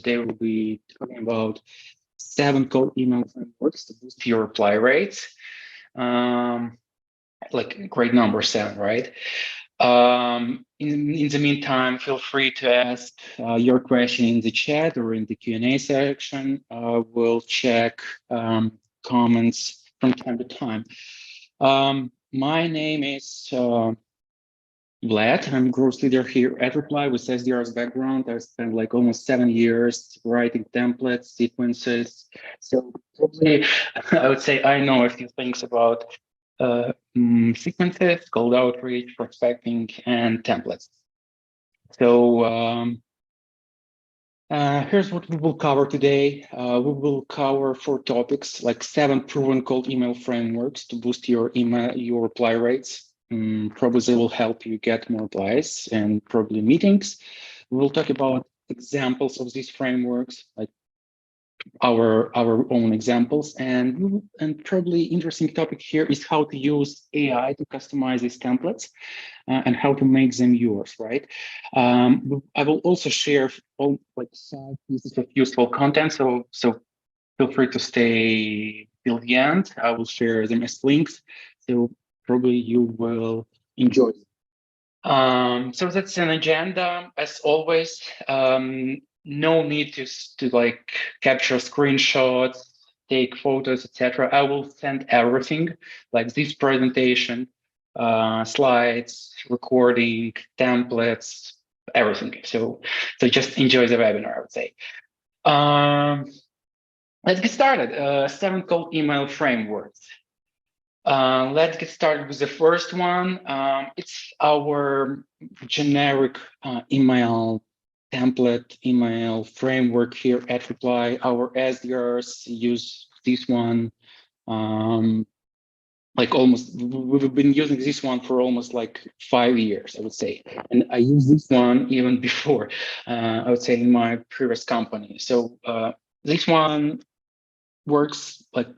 Today we'll be talking about 7 cold email frameworks to boost your reply rates. Like great number 7, right? In the meantime, feel free to ask your question in the chat or in the Q&A section. We'll check comments from time to time. My name is Vlad. I'm growth leader here at Reply with SDR's background. I spent like almost 7 years writing templates, sequences. So probably I would say I know a few things about sequences, cold outreach, prospecting, and templates. So here's what we will cover today. We will cover 4 topics, like 7 proven cold email frameworks to boost your reply rates. Probably they will help you get more replies and probably meetings. We'll talk about examples of these frameworks, like our own examples, and probably interesting topic here is how to use AI to customize these templates and how to make them yours, right? I will also share all like 5 pieces of useful content, so feel free to stay till the end. I will share them as links, so probably you will enjoy it. So that's an agenda, as always. No need to like capture screenshots, take photos, etc. I will send everything, like this presentation, slides, recording, templates, everything. So just enjoy the webinar, I would say. Let's get started. 7 cold email frameworks. Let's get started with the first one. It's our generic email template, email framework here at Reply. Our SDRs use this one. Like almost, we've been using this one for almost like 5 years, I would say. And I used this one even before, I would say, in my previous company. So this one works like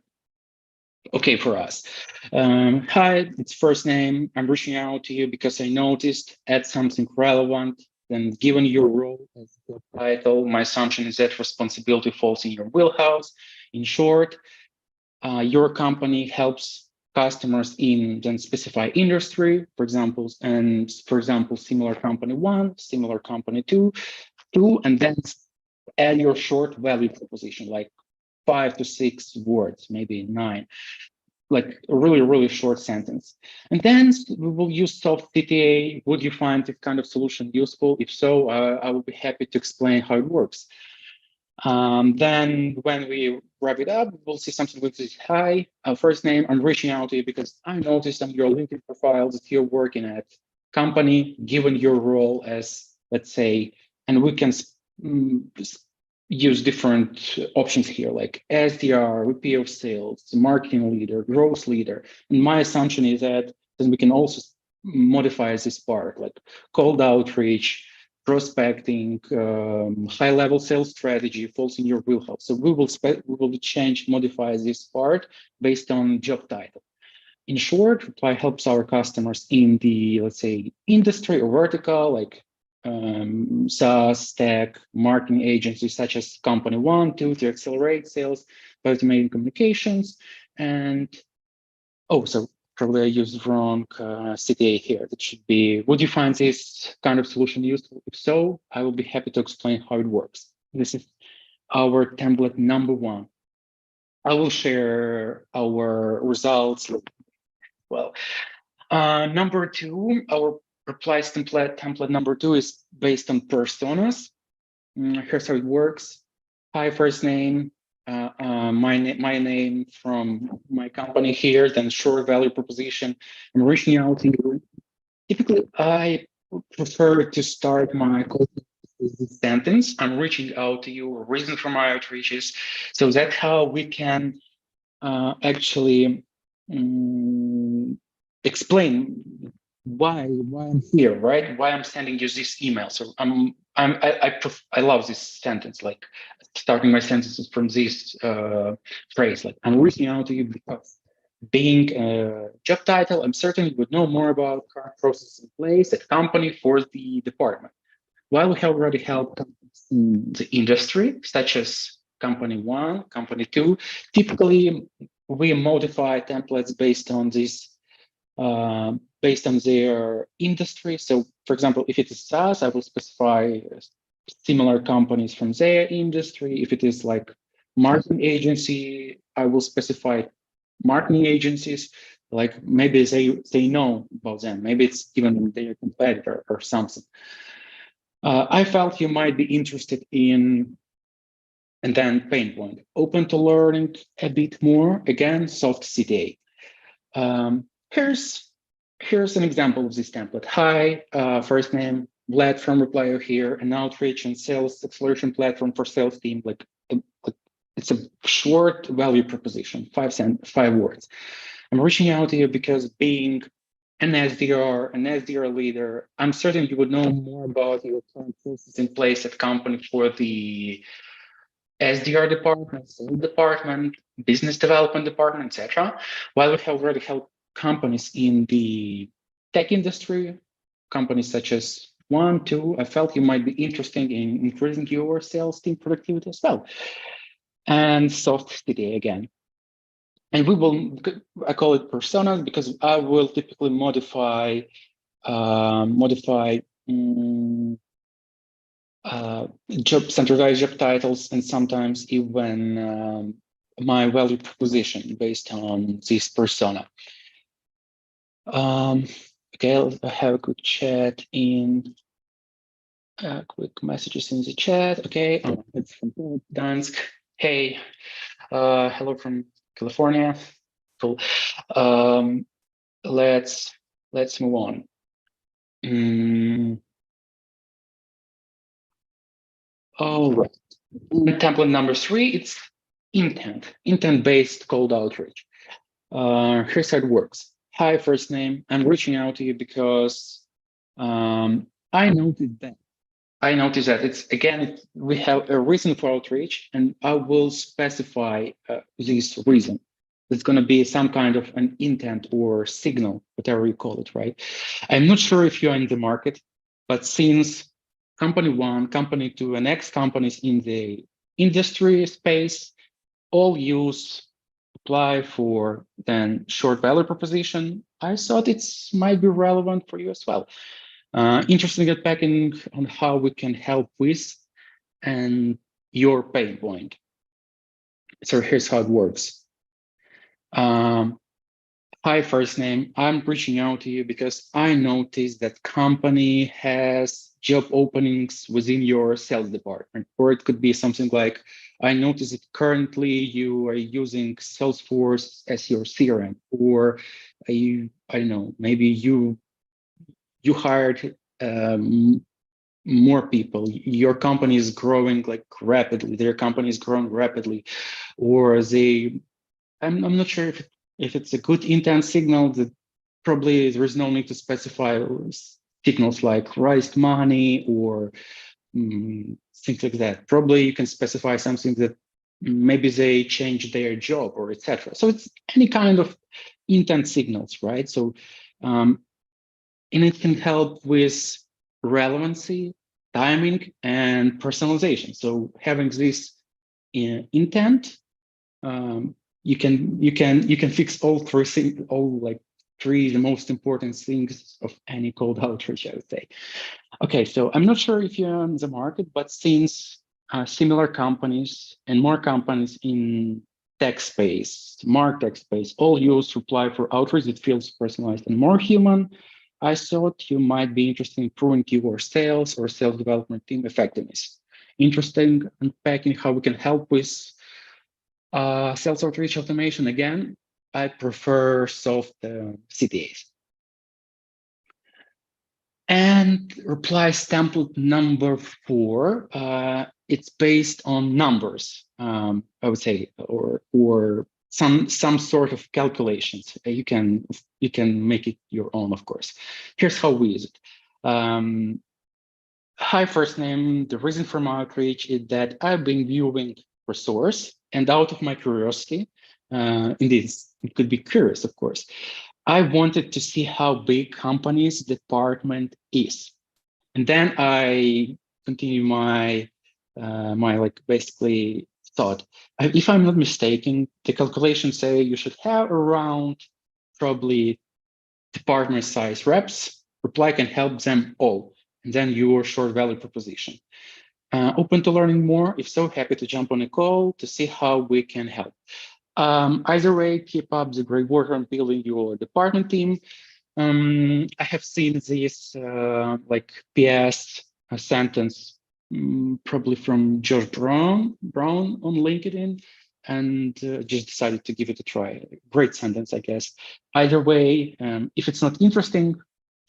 okay for us. Hi, it's first name. I'm reaching out to you because I noticed, add something relevant. Then given your role as the title, my assumption is that responsibility falls in your wheelhouse. In short, your company helps customers in then specify industry, for example, similar company 1, similar company 2, and then add your short value proposition, like 5 to 6 words, maybe 9, like a really short sentence. And then we will use soft CTA. Would you find this kind of solution useful? If so, I will be happy to explain how it works. Then when we wrap it up, we'll see something like this. Hi, first name, I'm reaching out to you because I noticed on your LinkedIn profile that you're working at company, given your role as, let's say, and we can use different options here, like SDR, VP of sales, marketing leader, growth leader. And my assumption is that then we can also modify this part, like cold outreach, prospecting, high-level sales strategy falls in your wheelhouse. So we will modify this part based on job title. In short, Reply helps our customers in the, let's say, industry or vertical, like SaaS, tech, marketing agencies such as company 1, 2 to accelerate sales by automating communications. And so probably I used wrong CTA here. That should be, would you find this kind of solution useful? If so, I will be happy to explain how it works. This is our template number 1. I will share our results. Well, number 2, our replies template number 2 is based on personas. Here's how it works. Hi, first name, my name from my company here, then short value proposition. I'm reaching out to you. Typically, I prefer to start my call with this sentence. I'm reaching out to you, a reason for my outreach is. So that's how we can actually explain why I'm here, right? Why I'm sending you this email. So I love this sentence, like starting my sentences from this phrase, like I'm reaching out to you because being a job title, I'm certain you would know more about current processes in place at company for the department. While we have already helped companies in the industry, such as company 1, company 2. Typically, we modify templates based on this, based on their industry. So, for example, if it is SaaS, I will specify similar companies from their industry. If it is like marketing agency, I will specify marketing agencies. Like maybe they know about them. Maybe it's even their competitor or something. I felt you might be interested in, and then pain point, open to learning a bit more. Again, soft CTA. Here's an example of this template. Hi, first name, Vlad from Replyo here, an outreach and sales acceleration platform for sales team. Like it's a short value proposition, 5 words. I'm reaching out to you because being an SDR leader, I'm certain you would know more about your current processes in place at company for the SDR department, sales department, business development department, etc. While we have already helped companies in the tech industry, companies such as 1, 2, I felt you might be interested in increasing your sales team productivity as well. And soft CTA again. And we will, I call it personas because I will typically modify standardized job titles, and sometimes even my value proposition based on this persona. Okay, I'll have a quick chat in quick messages in the chat. Okay, it's from Dansk. Hey, hello from California. Cool. Let's move on. All right. Template number 3, it's intent-based cold outreach. Here's how it works. Hi, first name. I'm reaching out to you because I noticed that we have a reason for outreach, and I will specify this reason. It's going to be some kind of an intent or signal, whatever you call it, right? I'm not sure if you're in the market, but since company 1, company 2, and X companies in the industry space all use apply for then short value proposition, I thought it might be relevant for you as well. Interesting to get back in on how we can help with and your pain point. So here's how it works. Hi, first name. I'm reaching out to you because I noticed that company has job openings within your sales department, or it could be something like, I noticed that currently you are using Salesforce as your CRM, or I don't know, maybe you hired more people. Your company is growing like rapidly. Their company is growing rapidly, or I'm not sure if it's a good intent signal. That probably there is no need to specify signals like raised money or things like that. Probably you can specify something that maybe they changed their job or etc. So it's any kind of intent signals, right? So and it can help with relevancy, timing, and personalization. So having this intent, you can fix all three things, three the most important things of any cold outreach, I would say. Okay, so I'm not sure if you're on the market, but since similar companies and more companies in tech space, martech space, all use reply for outreach that feels personalized and more human, I thought you might be interested in improving your sales or sales development team effectiveness. Interesting unpacking how we can help with sales outreach automation. Again, I prefer soft CTAs. And replies template number 4, it's based on numbers, I would say, or some sort of calculations. You can make it your own, of course. Here's how we use it. Hi, first name. The reason for my outreach is that I've been viewing resource, and out of my curiosity, indeed, it could be curious, of course, I wanted to see how big company's department is. And then I continue my my like basically thought. If I'm not mistaken, the calculations say you should have around probably department size reps. Reply can help them all, and then your short value proposition. Open to learning more? If so, happy to jump on a call to see how we can help. Either way, keep up the great work on building your department team. I have seen this like PS sentence probably from Josh Brown on LinkedIn, and just decided to give it a try. Great sentence, I guess. Either way, if it's not interesting,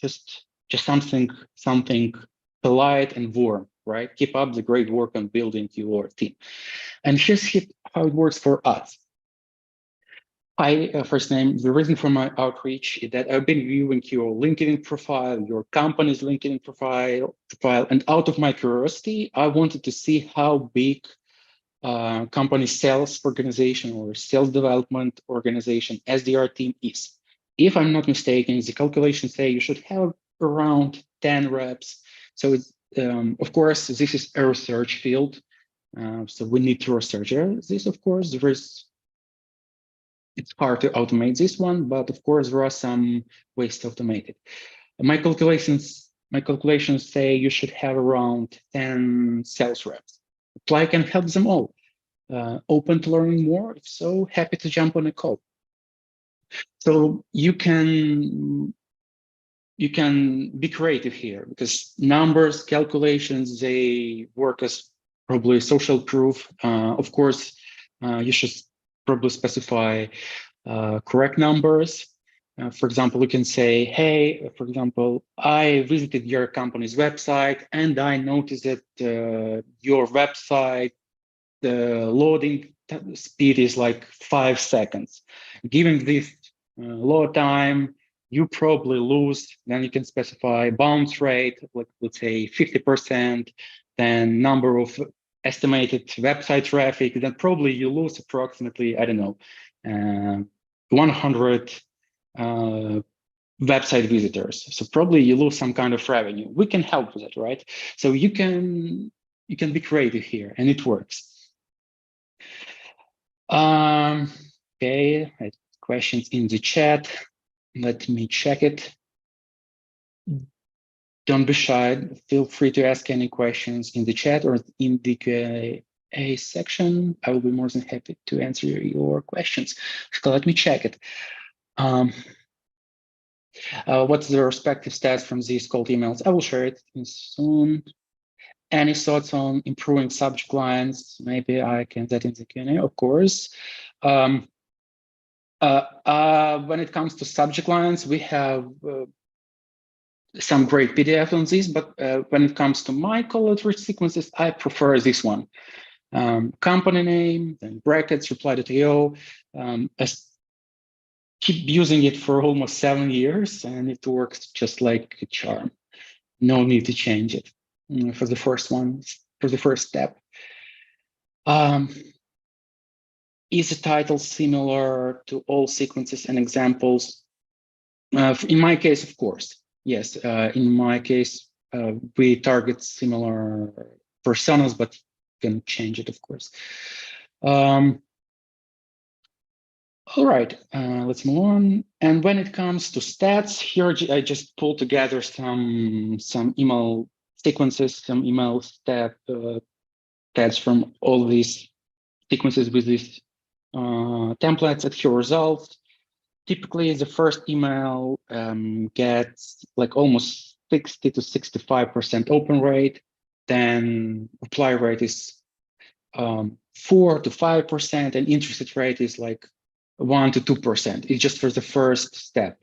just something polite and warm, right? Keep up the great work on building your team. And here's how it works for us. Hi, first name. The reason for my outreach is that I've been viewing your LinkedIn profile, your company's LinkedIn profile, and out of my curiosity, I wanted to see how big company sales organization or sales development organization SDR team is. If I'm not mistaken, the calculations say you should have around 10 reps. So it's, of course, this is a research field. So we need to research this, of course. It's hard to automate this one, but of course there are some ways to automate it. My calculations say you should have around 10 sales reps. Apply can help them all. Open to learning more? If so, happy to jump on a call. So you can be creative here because numbers, calculations, they work as probably social proof. Of course, you should probably specify correct numbers. For example, you can say, hey, for example, I visited your company's website and I noticed that your website, the loading speed is like 5 seconds. Given this load time, you probably lose, then you can specify bounce rate, like let's say 50%, then number of estimated website traffic, then probably you lose approximately, I don't know, 100 website visitors. So probably you lose some kind of revenue. We can help with it, right? So you can be creative here, and it works. Okay, questions in the chat. Let me check it. Don't be shy. Feel free to ask any questions in the chat or in the Q&A section. I will be more than happy to answer your questions. So let me check it. What's the respective stats from these cold emails? I will share it soon. Any thoughts on improving subject lines? Maybe I can that in the Q&A, of course. When it comes to subject lines, we have some great PDF on this, but when it comes to my call-out-rich sequences, I prefer this one. Company name, then brackets, reply.io. Keep using it for almost 7 years, and it works just like a charm. No need to change it for the first one, for the first step. Is the title similar to all sequences and examples? In my case, of course, yes. In my case, we target similar personas, but you can change it, of course. All right, let's move on. And when it comes to stats, here I just pulled together some email sequences, some email stats from all these sequences with these templates. At here results. Typically, the first email gets like almost 60 to 65% open rate. Then reply rate is 4 to 5%, and interested rate is like 1 to 2%. It's just for the first step.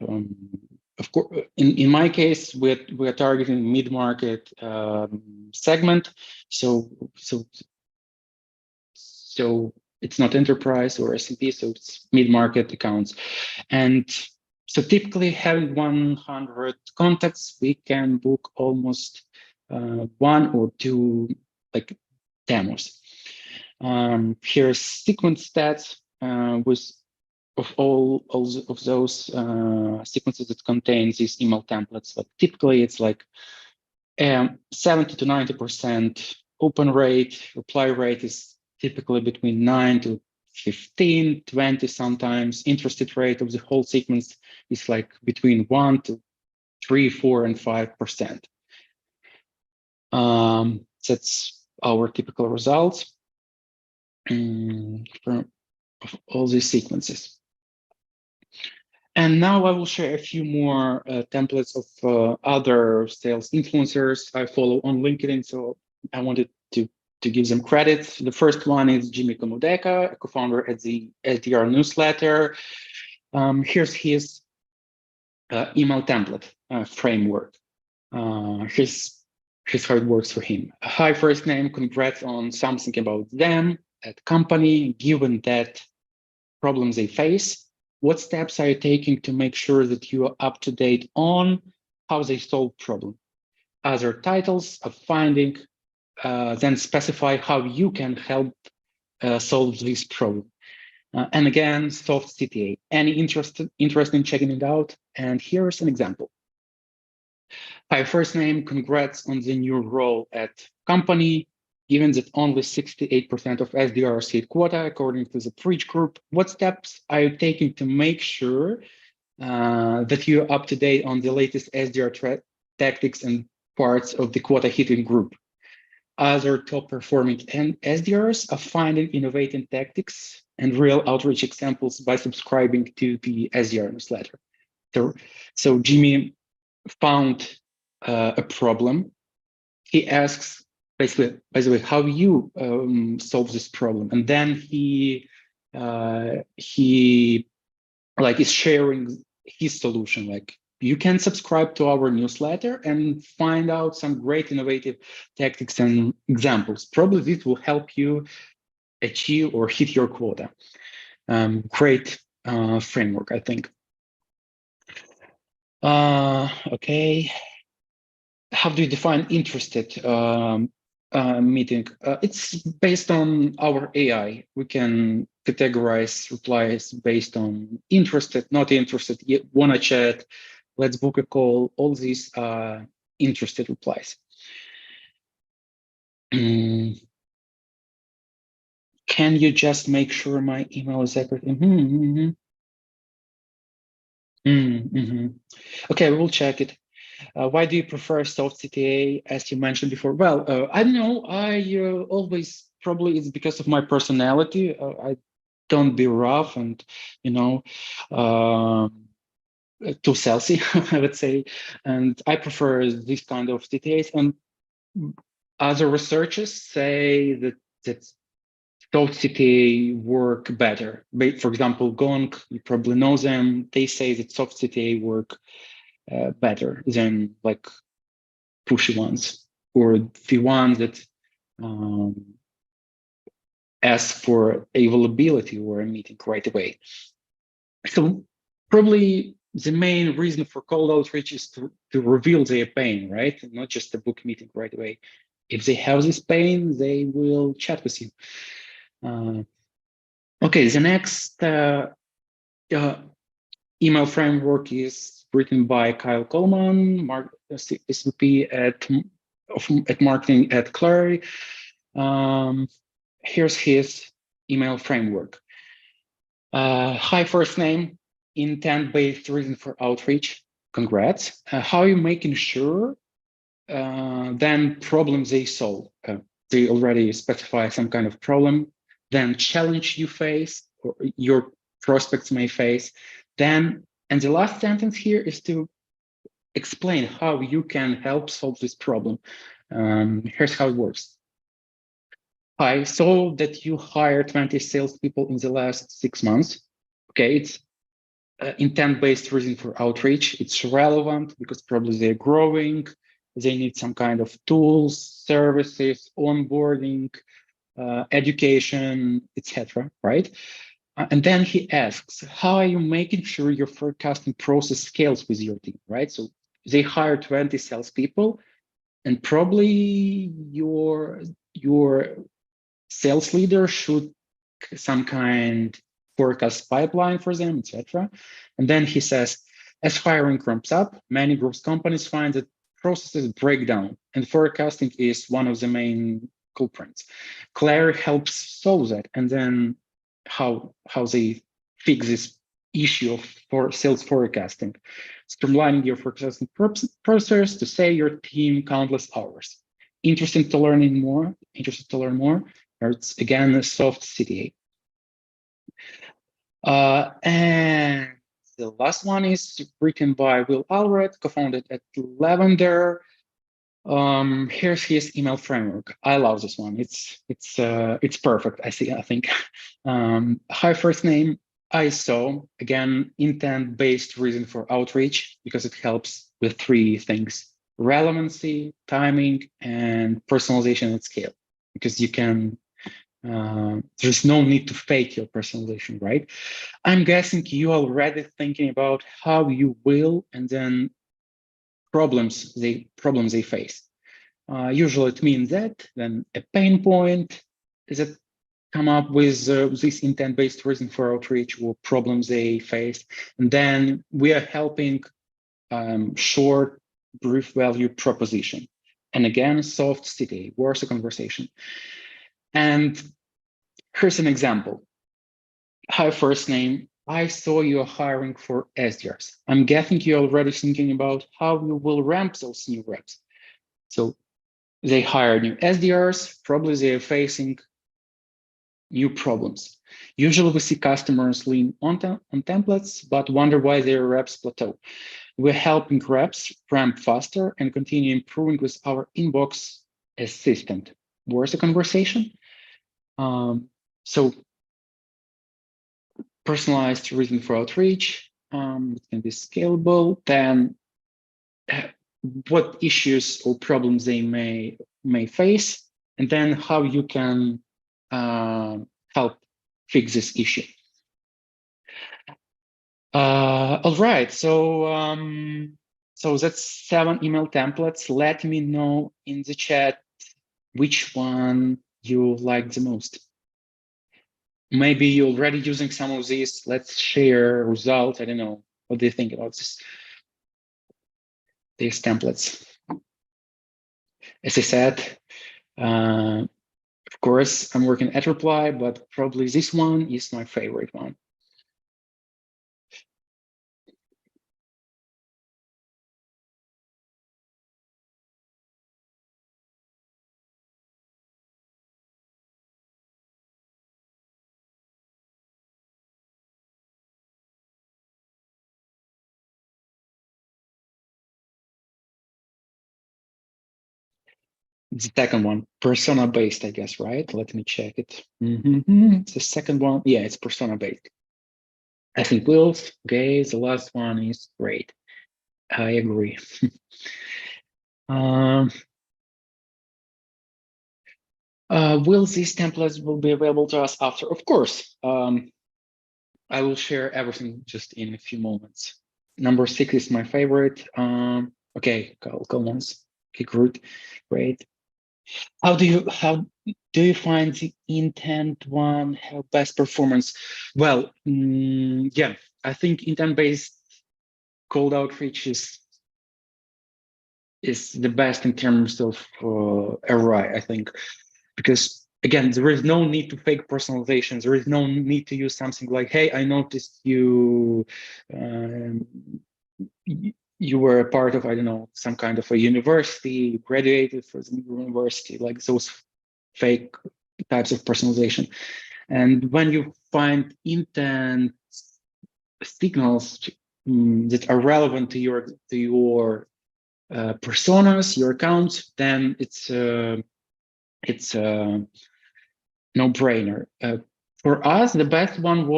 Of course, in my case, we're targeting mid-market segment, so it's not enterprise or SMB, so it's mid-market accounts. And so typically having 100 contacts, we can book almost 1 or 2 like demos. Here's sequence stats with of all of those sequences that contain these email templates. But typically it's like 70 to 90% open rate, reply rate is typically between 9 to 15, 20 sometimes. Interested rate of the whole sequence is like between 1 to 3, 4, and 5%. That's our typical results from all these sequences. And now I will share a few more templates of other sales influencers I follow on LinkedIn. So I wanted to give them credit. The first one is Jimmy Komudeka, a co-founder at the SDR newsletter. Here's his email template framework. Here's how it works for him. Hi, first name, congrats on something about them at company, given that problems they face. What steps are you taking to make sure that you are up to date on how they solve problem? Other titles of finding, then specify how you can help solve this problem. And again, soft CTA. Any interest in checking it out? And here's an example. Hi, first name, congrats on the new role at company. Given that only 68% of SDRs hit quota, according to the Preach group, what steps are you taking to make sure that you're up to date on the latest SDR tactics and parts of the quota hitting group? Other top performing SDRs are finding innovative tactics and real outreach examples by subscribing to the SDR newsletter. So Jimmy found a problem. He asks, basically, by the way, how you solve this problem, and then he like is sharing his solution. Like, you can subscribe to our newsletter and find out some great innovative tactics and examples. Probably this will help you achieve or hit your quota. Great framework, I think. Okay. How do you define interested meeting? It's based on our AI. We can categorize replies based on interested, not interested, wanna chat, let's book a call. All these interested replies. Can you just make sure my email is accurate? Okay, we will check it. Why do you prefer soft CTA, as you mentioned before? Well, I don't know. I always, probably it's because of my personality. I don't be rough and, too salesy, I would say. And I prefer this kind of CTAs. And other researchers say that soft CTA work better. For example, Gong, you probably know them. They say that soft CTA work better than like pushy ones, or the ones that ask for availability or a meeting right away. So probably the main reason for cold outreach is to reveal their pain, right? Not just a book meeting right away. If they have this pain, they will chat with you. Okay, the next email framework is written by Kyle Coleman, SVP at marketing at Clary. Here's his email framework. Hi, first name, intent-based reason for outreach. Congrats. How are you making sure then problems they solve? They already specify some kind of problem, then challenge you face or your prospects may face. Then, and the last sentence here is to explain how you can help solve this problem. Here's how it works. I saw that you hired 20 salespeople in the last 6 months. Okay, it's intent-based reason for outreach. It's relevant because probably they're growing. They need some kind of tools, services, onboarding, education, etc. Right? And then he asks, how are you making sure your forecasting process scales with your team? Right? So they hire 20 salespeople, and probably your sales leader should some kind forecast pipeline for them, etc. And then he says, as hiring ramps up, many growth companies find that processes break down, and forecasting is one of the main culprits. Claire helps solve that, and then how they fix this issue for sales forecasting, streamlining your forecasting process to save your team countless hours. Interested to learn more? It's again a soft CTA. And the last one is written by Will Allred, co-founded at Lavender. Here's his email framework. I love this one. It's perfect. I think. Hi, first name. ISO, again, intent-based reason for outreach, because it helps with three things: relevancy, timing, and personalization at scale. Because you can, there's no need to fake your personalization, right? I'm guessing you already thinking about how you will, and then problems they face. Usually it means that then a pain point is that come up with this intent-based reason for outreach or problems they face, and then we are helping short, brief value proposition, and again soft CTA, worth a conversation. And here's an example. Hi, first name. I saw you're hiring for SDRs. I'm guessing you're already thinking about how you will ramp those new reps. So they hire new SDRs, probably they are facing new problems. Usually we see customers lean on templates, but wonder why their reps plateau. We're helping reps ramp faster and continue improving with our inbox assistant. Worth a conversation? So personalized reason for outreach, it can be scalable. Then what issues or problems they may face, and then how you can help fix this issue. All right, so that's 7 email templates. Let me know in the chat which one you like the most. Maybe you're already using some of these. Let's share results. I don't know. What do you think about these templates? As I said, of course, I'm working at Reply, but probably this one is my favorite one. The second one, persona-based, I guess, right? Let me check it. It's the second one. Yeah, it's persona-based. I think Will's, okay, the last one is great. I agree. Will these templates will be available to us after? Of course. I will share everything just in a few moments. Number 6 is my favorite. Okay, comments. Okay, great. How do you find the intent one have best performance? Well, yeah, I think intent-based cold outreach is the best in terms of ROI, I think, because again, there is no need to fake personalization. There is no need to use something like, hey, I noticed you you were a part of, I don't know, some kind of a university, you graduated from the university, like those fake types of personalization. And when you find intent signals that are relevant to your personas, your accounts, then it's a no-brainer. For us, the best one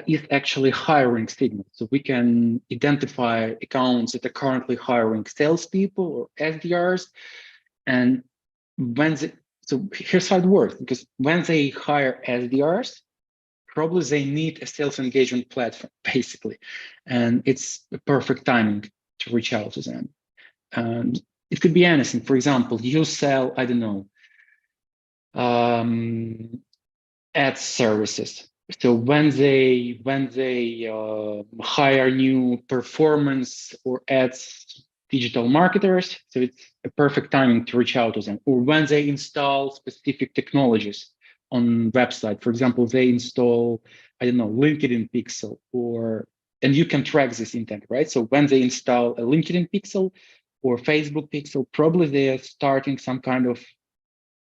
is actually hiring signals. So we can identify accounts that are currently hiring salespeople or SDRs. And so here's how it works, because when they hire SDRs, probably they need a sales engagement platform, basically. And it's a perfect timing to reach out to them. It could be anything. For example, you sell, I don't know, ad services. So when they hire new performance or ads digital marketers, so it's a perfect timing to reach out to them, or when they install specific technologies on website. For example, they install, I don't know, LinkedIn Pixel, and you can track this intent, right? So when they install a LinkedIn Pixel or Facebook Pixel, probably they are starting some kind of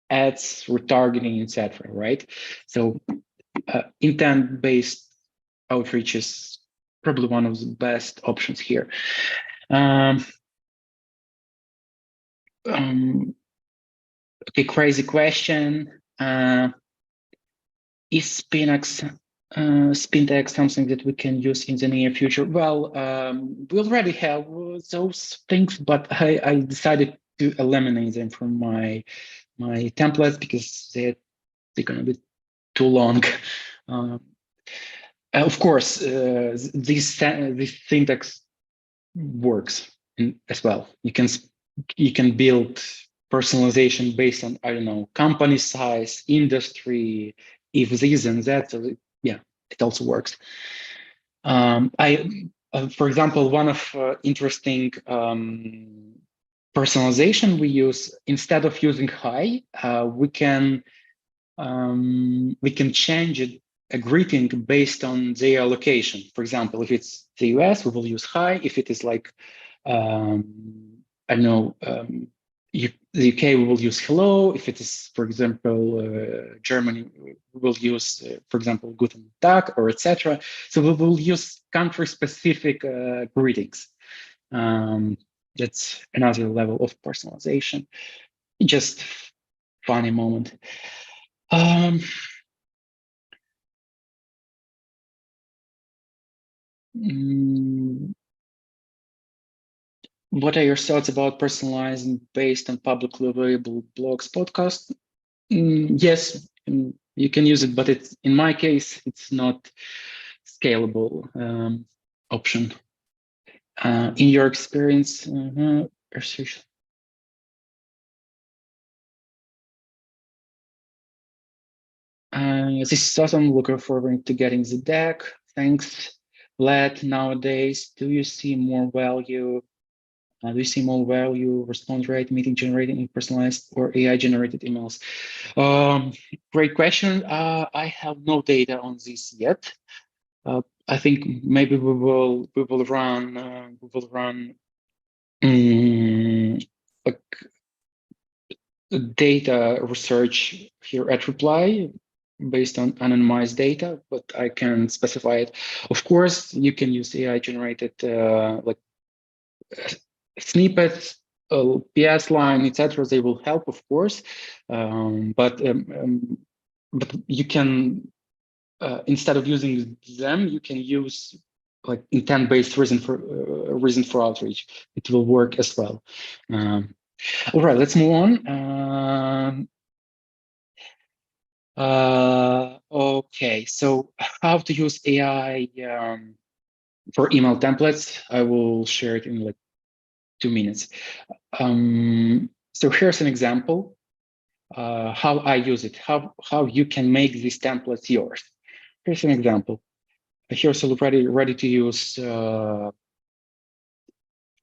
ads, retargeting, etc., right? So intent-based outreach is probably one of the best options here. Okay, crazy question. Is Spintax something that we can use in the near future? Well, we already have those things, but I decided to eliminate them from my templates because they're going to be too long. Of course, this syntax works as well. You can build personalization based on, I don't know, company size, industry, if this and that. So yeah, it also works. For example, one of interesting personalization we use, instead of using hi, we can change it, a greeting based on their location. For example, if it's the US, we will use hi. If it is like, I don't know, the UK, we will use hello. If it is, for example, Germany, we will use, for example, Guten Tag or etc. So we will use country-specific greetings. That's another level of personalization. Just funny moment. What are your thoughts about personalizing based on publicly available blogs, podcasts? Yes, you can use it, but it's, in my case, it's not scalable option. In your experience, this is awesome. Looking forward to getting the deck. Thanks, Vlad. Nowadays, do you see more value? Do you see more value, response rate, meeting generating, personalized, or AI generated emails? Great question. I have no data on this yet. I think maybe we will run like data research here at Reply based on anonymized data, but I can specify it. Of course, you can use AI generated like snippets, PS line, etc. They will help, of course, but you can instead of using them, you can use like intent-based reason for outreach. It will work as well. All right, let's move on. Okay, so how to use AI for email templates? I will share it in like 2 minutes. So here's an example how I use it, how you can make these templates yours. Here's an example. Here's a ready to use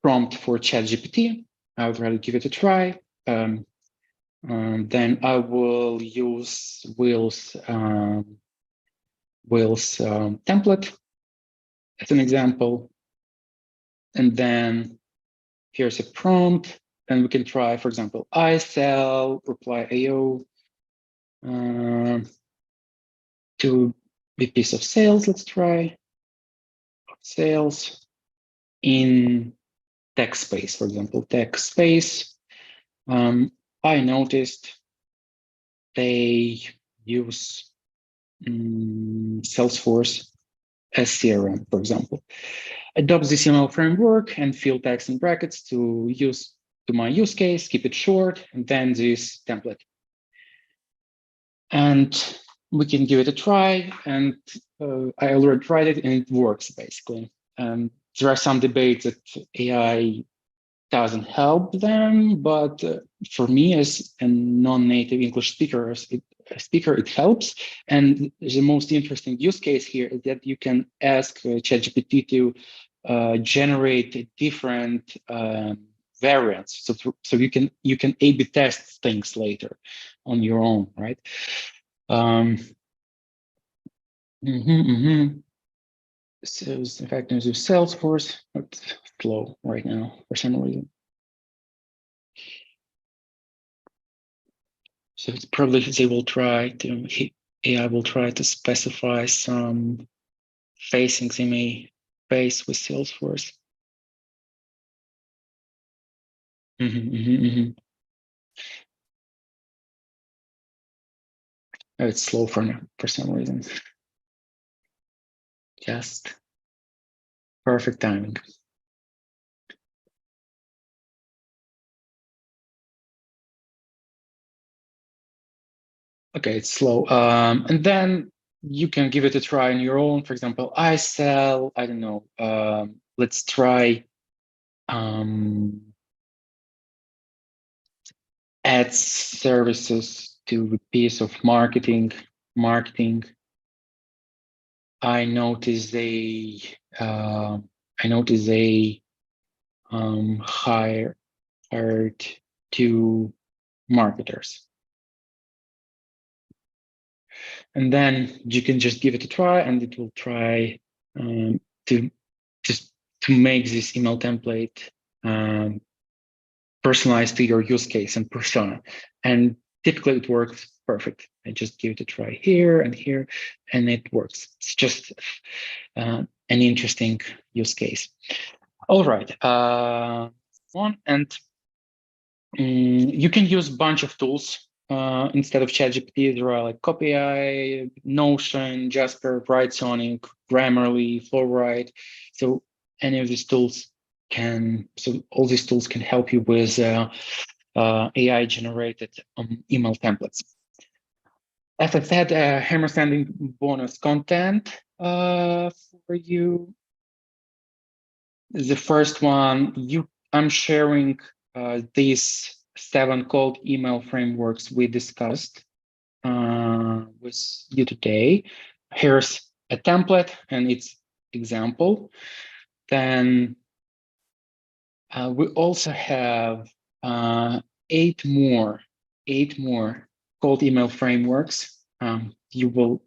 prompt for ChatGPT. I would rather give it a try. Then I will use Will's template as an example. And then here's a prompt, and we can try, for example, I sell reply AO to VPs of sales. Let's try sales in tech space, for example, tech space. I noticed they use Salesforce as CRM, for example. Adopt this email framework and fill text in brackets to my use case, keep it short, and then this template. And we can give it a try. And I already tried it, and it works basically. There are some debates that AI doesn't help them, but for me as a non-native English speaker, it helps. And the most interesting use case here is that you can ask ChatGPT to generate different variants. So you can A/B test things later on your own, right? So in fact, there's a Salesforce. It's slow right now for some reason. So it's probably they will try to AI will try to specify some facings they may face with Salesforce. Oh, it's slow for some reason. Just perfect timing. Okay, it's slow. And then you can give it a try on your own. For example, I sell, I don't know, let's try add services to a piece of marketing. I notice they hired 2 marketers. And then you can just give it a try, and it will try to make this email template personalized to your use case and persona. And typically it works perfect. I just give it a try here and here, and it works. It's just an interesting use case. All right, and you can use a bunch of tools instead of ChatGPT. There are like CopyEye, Notion, Jasper, Brightsonic, Grammarly, Flowrite. So any of these tools all these tools can help you with AI generated email templates. As I said, hammer sending bonus content for you. The first one, I'm sharing these 7 cold email frameworks we discussed with you today. Here's a template and its example. Then we also have 8 more cold email frameworks. You will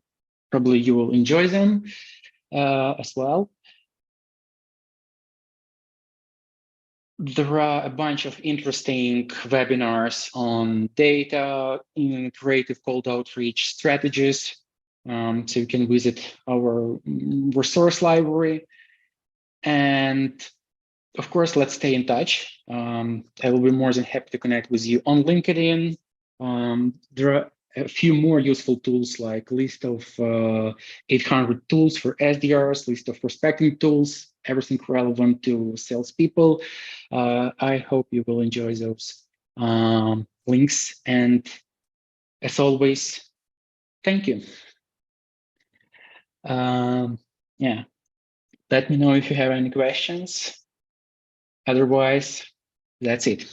enjoy them as well. There are a bunch of interesting webinars on data in creative cold outreach strategies. So you can visit our resource library. And of course, let's stay in touch. I will be more than happy to connect with you on LinkedIn. There are a few more useful tools, like list of 800 tools for SDRs, list of prospecting tools, everything relevant to salespeople. I hope you will enjoy those links. And as always, thank you. Yeah, let me know if you have any questions. Otherwise, that's it.